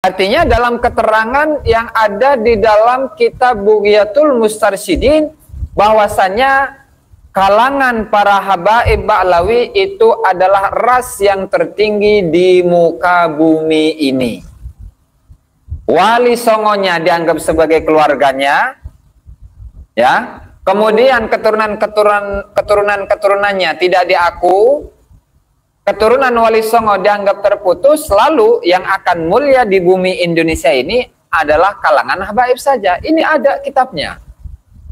Artinya dalam keterangan yang ada di dalam kitab Bughyatul Mustarsyidin, bahwasannya kalangan para habaib Ba'lawi itu adalah ras yang tertinggi di muka bumi ini. Wali Songonya dianggap sebagai keluarganya, ya. Kemudian keturunan-keturunannya tidak diaku. Keturunan Wali Songo dianggap terputus, lalu yang akan mulia di bumi Indonesia ini adalah kalangan habaib saja. Ini ada kitabnya.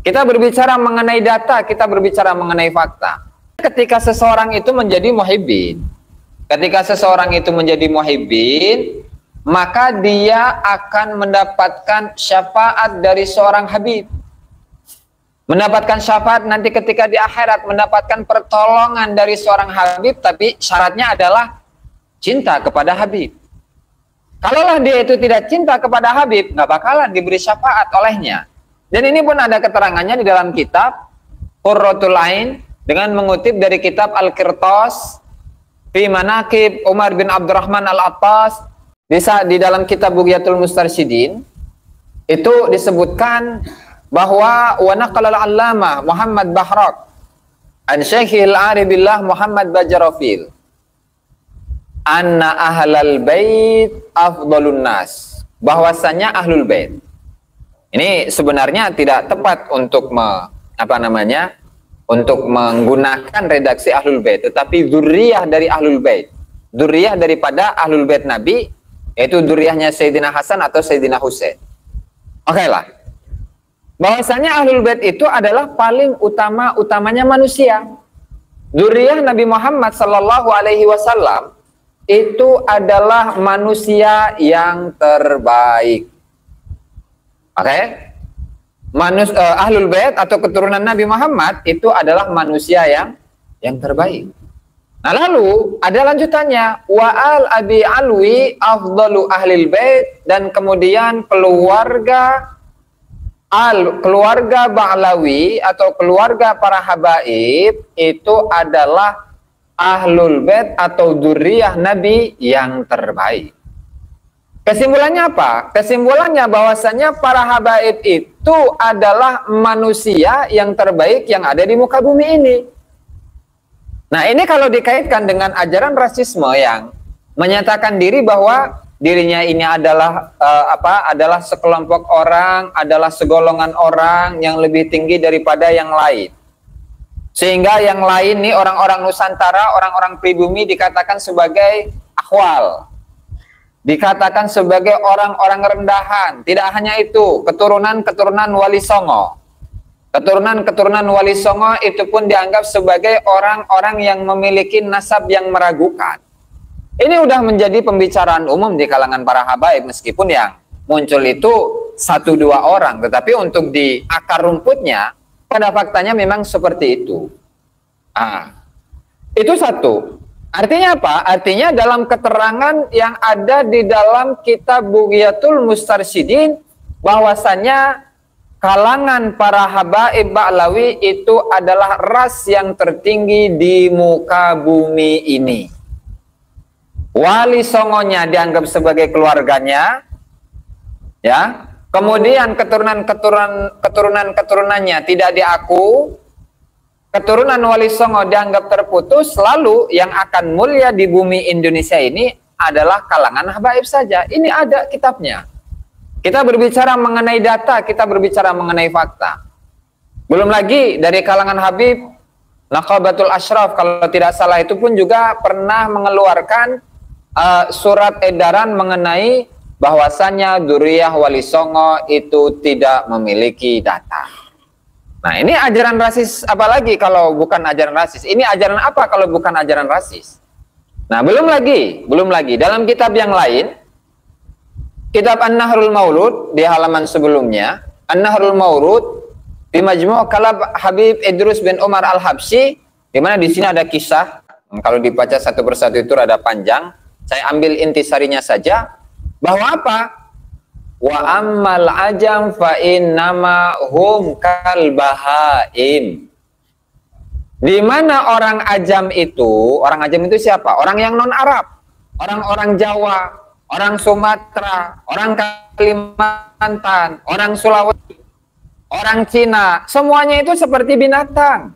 Kita berbicara mengenai data, kita berbicara mengenai fakta. Ketika seseorang itu menjadi muhibbin, maka dia akan mendapatkan syafaat dari seorang habib. Mendapatkan syafaat nanti ketika di akhirat, mendapatkan pertolongan dari seorang habib, tapi syaratnya adalah cinta kepada habib. Kalaulah dia itu tidak cinta kepada habib, nggak bakalan diberi syafaat olehnya. Dan ini pun ada keterangannya di dalam kitab Qurratul Ain dengan mengutip dari kitab Al-Qirtas fi Manaqib Umar bin Abdurrahman Al-Attas di dalam kitab Bughyatul Mustarsyidin. Itu disebutkan bahwa wa naqala al-allamah Muhammad Bahrak an Syekhil Aribillah Muhammad Bajarofil anna ahlal bait afdalun nas, bahwasanya ahlul bait ini sebenarnya tidak tepat untuk untuk menggunakan redaksi ahlul bait, tetapi dzurriyyah dari ahlul bait, dzurriyyah daripada ahlul bait Nabi, yaitu dzurriyyahnya Sayyidina Hasan atau Sayyidina Husain. Oke lah, bahwasanya ahlul bait itu adalah paling utamanya manusia. Dzurriyyah Nabi Muhammad sallallahu alaihi wasallam itu adalah manusia yang terbaik. Oke? Ahlul bait atau keturunan Nabi Muhammad itu adalah manusia yang terbaik. Nah, lalu ada lanjutannya, wa al abi alwi afdalu ahlil bait, dan kemudian keluarga Ba'lawi atau keluarga para habaib itu adalah ahlul bait atau dzurriyyah Nabi yang terbaik. Kesimpulannya apa? Kesimpulannya bahwasanya para habaib itu adalah manusia yang terbaik yang ada di muka bumi ini. Nah, ini kalau dikaitkan dengan ajaran rasisme yang menyatakan diri bahwa dirinya ini adalah adalah sekelompok orang, adalah segolongan orang yang lebih tinggi daripada yang lain. Sehingga yang lain nih, orang-orang Nusantara, orang-orang pribumi dikatakan sebagai akhwal, dikatakan sebagai orang-orang rendahan. Tidak hanya itu, keturunan Wali Songo. Keturunan Wali Songo itu pun dianggap sebagai orang-orang yang memiliki nasab yang meragukan. Ini udah menjadi pembicaraan umum di kalangan para habaib, meskipun yang muncul itu 1-2 orang, tetapi untuk di akar rumputnya, pada faktanya memang seperti itu. Itu satu. Artinya apa? Artinya dalam keterangan yang ada di dalam kitab Bughyatul Mustarsyidin, bahwasannya kalangan para habaib Ba'lawi itu adalah ras yang tertinggi di muka bumi ini. Wali Songonya dianggap sebagai keluarganya, ya. Kemudian keturunan-keturunannya tidak diaku. Keturunan Wali Songo dianggap terputus, lalu yang akan mulia di bumi Indonesia ini adalah kalangan habaib saja. Ini ada kitabnya. Kita berbicara mengenai data, kita berbicara mengenai fakta. Belum lagi dari kalangan habib, Naqabatul Ashraf kalau tidak salah itu pun juga pernah mengeluarkan surat edaran mengenai bahwasannya dzurriyyah Wali Songo itu tidak memiliki data. Nah, ini ajaran rasis apalagi kalau bukan ajaran rasis? Ini ajaran apa kalau bukan ajaran rasis? Nah, belum lagi dalam kitab yang lain, kitab An-Nahrul Maulud di halaman sebelumnya, An-Nahrul Maulud di Majmu' Kalab Habib Idrus bin Umar Al-Habsyi, di mana di sini ada kisah. Kalau dibaca satu persatu itu rada panjang. Saya ambil intisarinya saja, bahwa apa? Wa ammal ajam fa innama hum kal bahaim. Di mana orang ajam itu siapa? Orang yang non Arab, orang-orang Jawa, orang Sumatera, orang Kalimantan, orang Sulawesi, orang Cina, semuanya itu seperti binatang.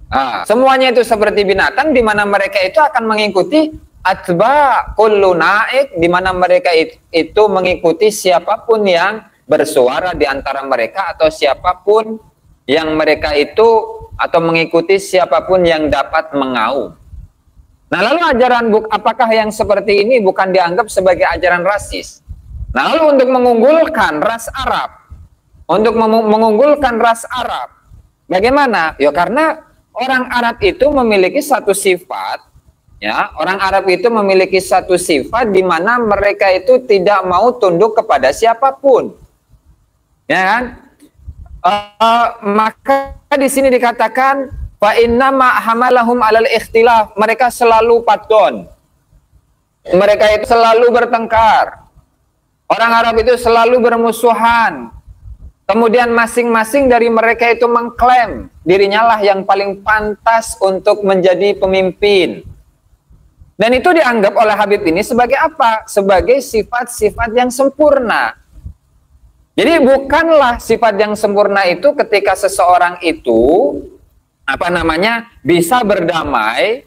Nah, semuanya itu seperti binatang, di mana mereka itu akan mengikuti atba kullu naik, di mana mereka itu mengikuti siapapun yang bersuara di antara mereka, atau siapapun yang mereka itu, atau mengikuti siapapun yang dapat mengaum. Nah, lalu ajaran apakah yang seperti ini bukan dianggap sebagai ajaran rasis? Nah, lalu untuk mengunggulkan ras Arab, bagaimana? Ya karena orang Arab itu memiliki satu sifat, ya, orang Arab itu memiliki satu sifat di mana mereka itu tidak mau tunduk kepada siapapun, ya kan? Maka di sini dikatakan fa inna ma hamalahum alal ikhtilaf, mereka selalu patgon, mereka itu selalu bertengkar, orang Arab itu selalu bermusuhan. Kemudian masing-masing dari mereka itu mengklaim dirinya lah yang paling pantas untuk menjadi pemimpin. Dan itu dianggap oleh Habib ini sebagai apa? Sebagai sifat-sifat yang sempurna. Jadi bukanlah sifat yang sempurna itu ketika seseorang itu bisa berdamai,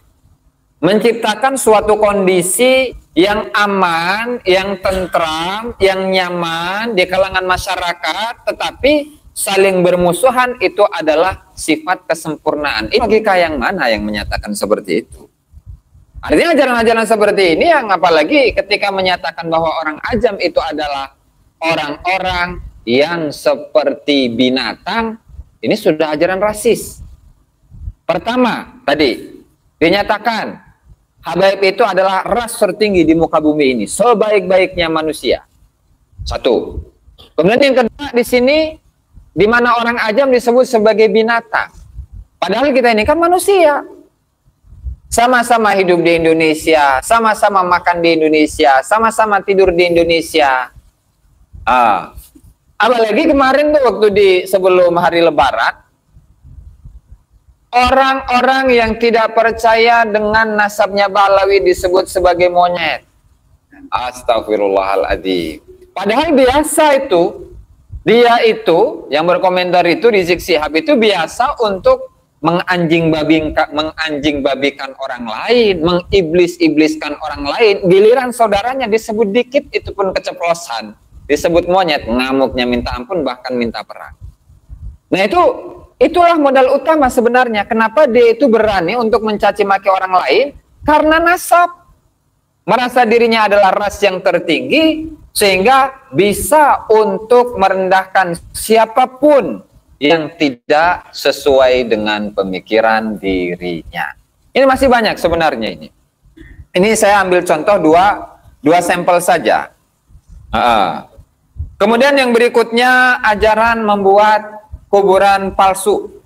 menciptakan suatu kondisi yang aman, yang tentram, yang nyaman di kalangan masyarakat, tetapi saling bermusuhan itu adalah sifat kesempurnaan. Ini logika yang mana yang menyatakan seperti itu? Artinya ajaran-ajaran seperti ini yang apalagi ketika menyatakan bahwa orang ajam itu adalah orang-orang yang seperti binatang, ini sudah ajaran rasis. Pertama, tadi dinyatakan Habaib itu adalah ras tertinggi di muka bumi ini, sebaik-baiknya manusia. Satu. Kemudian yang kedua di sini, di mana orang ajam disebut sebagai binatang. Padahal kita ini kan manusia. Sama-sama hidup di Indonesia, sama-sama makan di Indonesia, sama-sama tidur di Indonesia. Apalagi kemarin tuh waktu sebelum hari Lebaran, orang-orang yang tidak percaya dengan nasabnya Balawi disebut sebagai monyet. Astagfirullahaladzim. Padahal biasa itu, dia itu yang berkomentar itu, Rizik Syihab itu biasa untuk menganjing-babikan orang lain, mengiblis-ibliskan orang lain. Giliran saudaranya disebut dikit itu pun keceplosan, disebut monyet, ngamuknya minta ampun, bahkan minta perang. Nah itulah modal utama sebenarnya. Kenapa dia itu berani untuk mencaci maki orang lain? Karena nasab. Merasa dirinya adalah ras yang tertinggi, sehingga bisa untuk merendahkan siapapun yang tidak sesuai dengan pemikiran dirinya. Ini masih banyak sebenarnya ini. Ini saya ambil contoh dua sampel saja. Kemudian yang berikutnya, ajaran membuat kuburan palsu.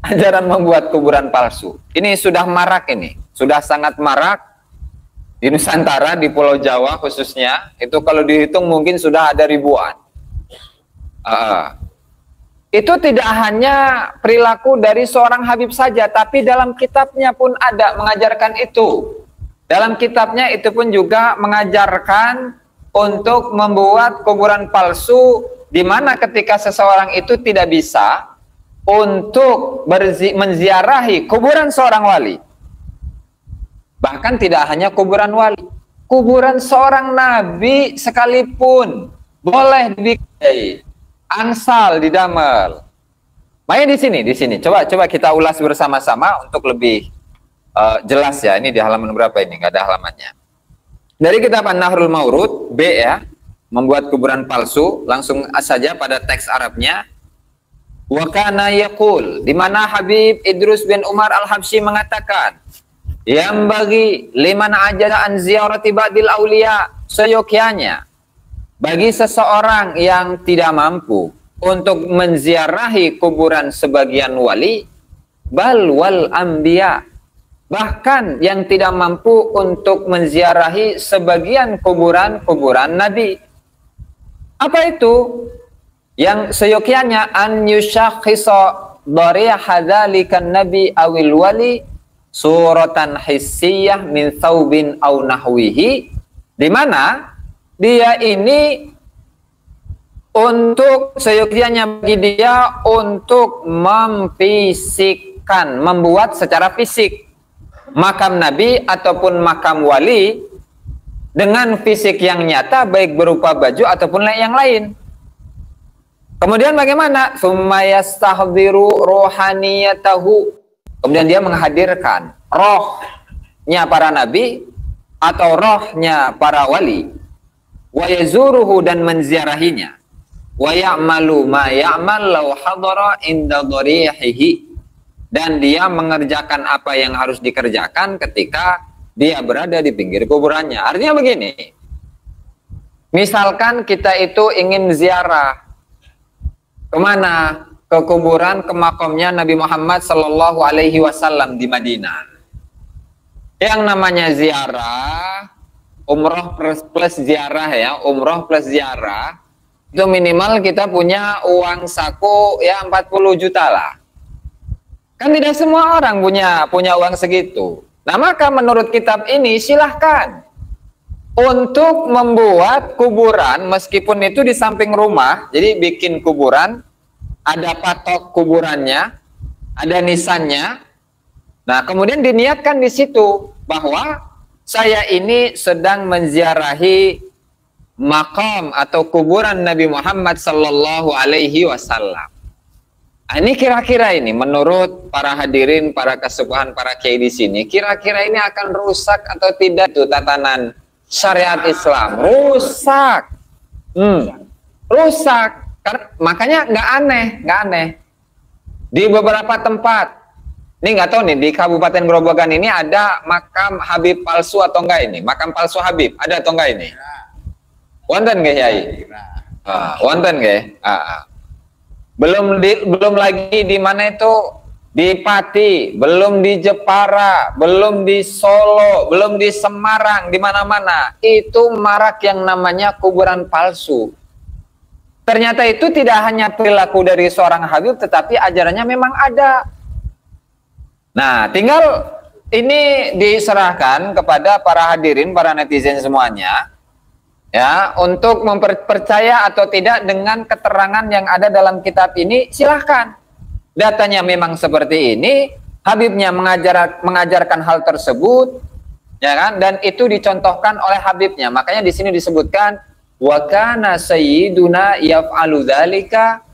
Ajaran membuat kuburan palsu. Ini sudah marak ini. Sudah sangat marak di Nusantara, di Pulau Jawa khususnya. Itu kalau dihitung mungkin sudah ada ribuan. Itu tidak hanya perilaku dari seorang Habib saja, tapi dalam kitabnya pun ada mengajarkan itu. Dalam kitabnya itu pun juga mengajarkan untuk membuat kuburan palsu, di mana ketika seseorang itu tidak bisa untuk menziarahi kuburan seorang wali. Bahkan tidak hanya kuburan wali, kuburan seorang nabi sekalipun boleh dibikin angsal di damel. Makanya di sini coba kita ulas bersama-sama untuk lebih jelas ya. Ini di halaman berapa ini? Nggak ada halamannya. Dari kitab An-Nahrul Maurud, B ya, membuat kuburan palsu, langsung saja pada teks Arabnya. Wa kana yaqul, di mana Habib Idrus bin Umar Al-Habsyi mengatakan, yang bagi liman ajala an ziyarati ba'dil auliya, seyogyanya bagi seseorang yang tidak mampu untuk menziarahi kuburan sebagian wali, bal wal anbiya, bahkan yang tidak mampu untuk menziarahi sebagian kuburan nabi. Apa itu? Yang seyogyanya an yushakhisa dhariya hadzalikan nabi awil wali suratan hissiyah min thawbin aw nahwihi di mana dia ini untuk seyogyanya bagi dia untuk memfisikkan, membuat secara fisik makam Nabi ataupun makam wali dengan fisik yang nyata, baik berupa baju ataupun yang lain. Kemudian bagaimana? Summa yastahdiru rohaniyatahu. Kemudian dia menghadirkan rohnya para nabi atau rohnya para wali. Wa yazuruhu, dan menziarahinya. Wa ya'malu ma ya'mal law hadara inda dharihihi, dan dia mengerjakan apa yang harus dikerjakan ketika dia berada di pinggir kuburannya. Artinya begini, misalkan kita itu ingin ziarah kemana? Ke kuburan, ke makamnya Nabi Muhammad Sallallahu Alaihi Wasallam di Madinah. Yang namanya ziarah, umroh plus ziarah ya, umroh plus ziarah, itu minimal kita punya uang saku ya 40 juta lah. Kan tidak semua orang punya uang segitu. Nah, maka menurut kitab ini silahkan untuk membuat kuburan, meskipun itu di samping rumah. Jadi bikin kuburan, ada patok kuburannya, ada nisannya. Nah, kemudian diniatkan di situ bahwa saya ini sedang menziarahi makam atau kuburan Nabi Muhammad Sallallahu Alaihi Wasallam. Nah, ini kira-kira ini menurut para hadirin, para kesubuhan, para kiai di sini, kira-kira ini akan rusak atau tidak tuh tatanan syariat Islam? Rusak, rusak. Makanya nggak aneh. Di beberapa tempat, ini nggak tahu nih di Kabupaten Grobogan ini ada makam Habib palsu atau enggak ini? Makam palsu Habib ada atau enggak ini? Wonten nggih Yai? Wonten nggih? Belum lagi di mana itu, di Pati, belum di Jepara, belum di Solo, belum di Semarang, di mana-mana itu marak yang namanya kuburan palsu. Ternyata itu tidak hanya perilaku dari seorang Habib, tetapi ajarannya memang ada. Nah, tinggal ini diserahkan kepada para hadirin, para netizen semuanya, ya, untuk mempercaya atau tidak dengan keterangan yang ada dalam kitab ini. Silahkan. Datanya memang seperti ini, Habibnya mengajarkan hal tersebut, ya kan? Dan itu dicontohkan oleh Habibnya. Makanya di sini disebutkan wa kana sayyiduna yaf'alu dzalika,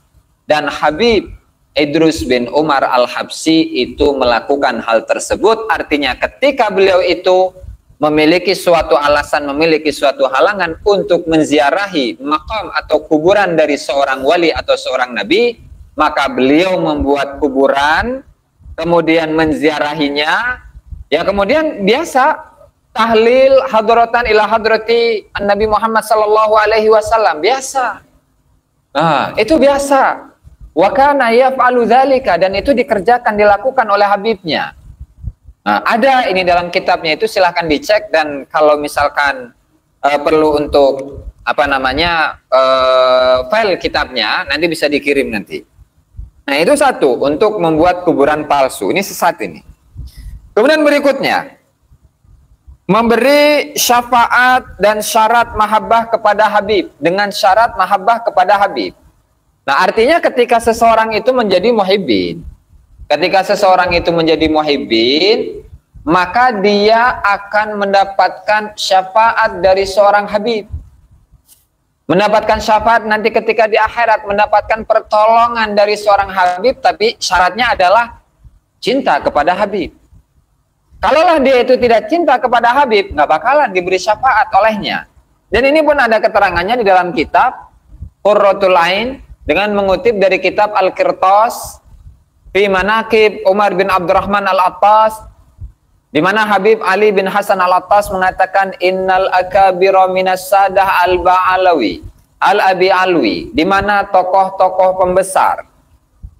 dan Habib Idrus bin Umar Al-Habsyi itu melakukan hal tersebut. Artinya ketika beliau itu memiliki suatu alasan, memiliki suatu halangan untuk menziarahi makam atau kuburan dari seorang wali atau seorang nabi, maka beliau membuat kuburan, kemudian menziarahinya, ya kemudian biasa tahlil hadratan ila hadrati Nabi Muhammad Sallallahu Alaihi Wasallam, biasa. Nah, itu biasa. Wa kana yaf'alu dzalika, dan itu dikerjakan, dilakukan oleh Habibnya. Nah, ada ini dalam kitabnya, itu silahkan dicek, dan kalau misalkan perlu untuk apa namanya file kitabnya, nanti bisa dikirim nanti. Nah, itu satu, untuk membuat kuburan palsu. Ini sesat ini. Kemudian berikutnya, memberi syafaat dan syarat mahabbah kepada Habib, dengan syarat mahabbah kepada Habib. Nah, artinya ketika seseorang itu menjadi muhibbin, maka dia akan mendapatkan syafaat dari seorang Habib. Mendapatkan syafaat nanti ketika di akhirat, mendapatkan pertolongan dari seorang Habib, tapi syaratnya adalah cinta kepada Habib. Kalaulah dia itu tidak cinta kepada Habib, nggak bakalan diberi syafaat olehnya. Dan ini pun ada keterangannya di dalam kitab Qurratul Ain, dengan mengutip dari kitab Al-Qirtas fi Manaqib Umar bin Abdurrahman Al-Attas, di mana Habib Ali bin Hasan Al-Attas mengatakan innal akabira minas sadah al-ba'alawi al-abi alwi, di mana tokoh-tokoh pembesar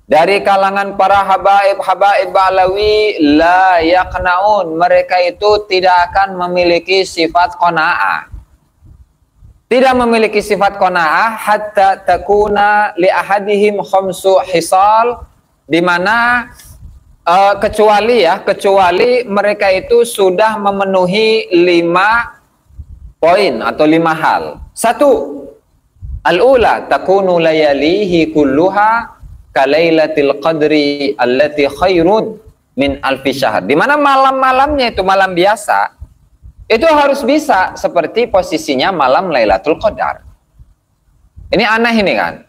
dari kalangan para habaib ba'alawi la yaqnaun, mereka itu tidak akan memiliki sifat qanaah. Tidak memiliki sifat qanaah hatta takuna li ahadihim khamsu hisal, di mana kecuali mereka itu sudah memenuhi 5 poin atau 5 hal. 1. Al-ula takunu layalihi kulluha kalailatil qadri allati khairun min alfi syahr. Di mana malam-malamnya itu malam biasa, itu harus bisa seperti posisinya malam Lailatul Qadar. Ini aneh ini kan.